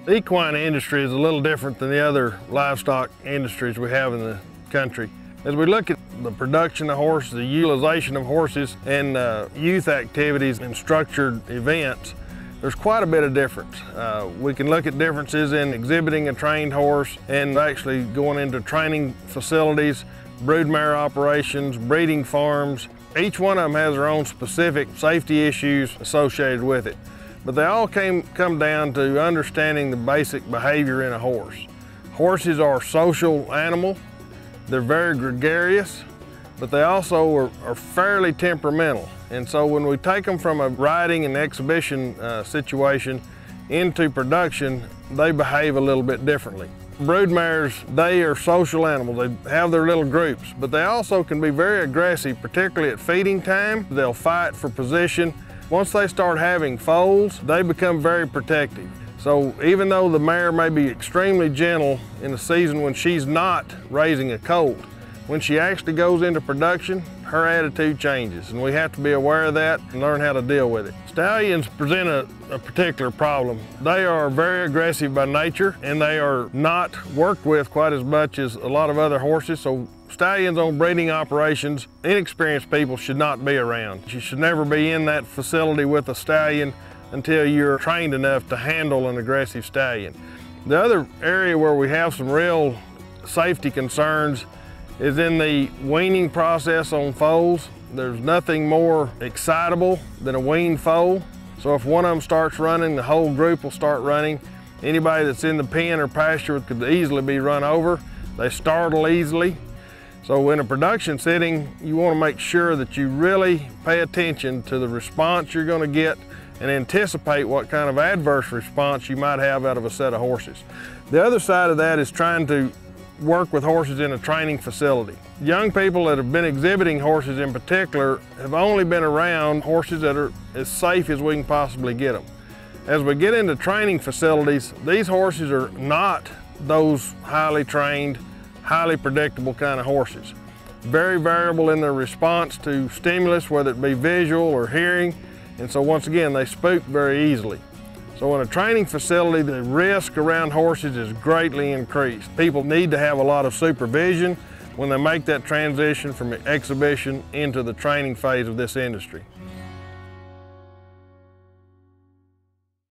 The equine industry is a little different than the other livestock industries we have in the country. As we look at the production of horses, the utilization of horses, and youth activities and structured events, there's quite a bit of difference. We can look at differences in exhibiting a trained horse and actually going into training facilities, broodmare operations, breeding farms. Each one of them has their own specific safety issues associated with it. But they all come down to understanding the basic behavior in a horse. Horses are social animals. They're very gregarious, but they also are fairly temperamental. And so when we take them from a riding and exhibition situation into production, they behave a little bit differently. Broodmares, they are social animals. They have their little groups, but they also can be very aggressive, particularly at feeding time. They'll fight for position. Once they start having foals, they become very protective. So even though the mare may be extremely gentle in the season when she's not raising a colt, when she actually goes into production, her attitude changes, and we have to be aware of that and learn how to deal with it. Stallions present a particular problem. They are very aggressive by nature, and they are not worked with quite as much as a lot of other horses. So stallions on breeding operations, inexperienced people should not be around. You should never be in that facility with a stallion until you're trained enough to handle an aggressive stallion. The other area where we have some real safety concerns is in the weaning process on foals. There's nothing more excitable than a weaned foal. So if one of them starts running, the whole group will start running. Anybody that's in the pen or pasture could easily be run over. They startle easily. So in a production setting, you want to make sure that you really pay attention to the response you're going to get and anticipate what kind of adverse response you might have out of a set of horses. The other side of that is trying to work with horses in a training facility. Young people that have been exhibiting horses in particular have only been around horses that are as safe as we can possibly get them. As we get into training facilities, these horses are not those highly trained, highly predictable kind of horses. Very variable in their response to stimulus, whether it be visual or hearing, and so once again, they spook very easily. So in a training facility, the risk around horses is greatly increased. People need to have a lot of supervision when they make that transition from exhibition into the training phase of this industry.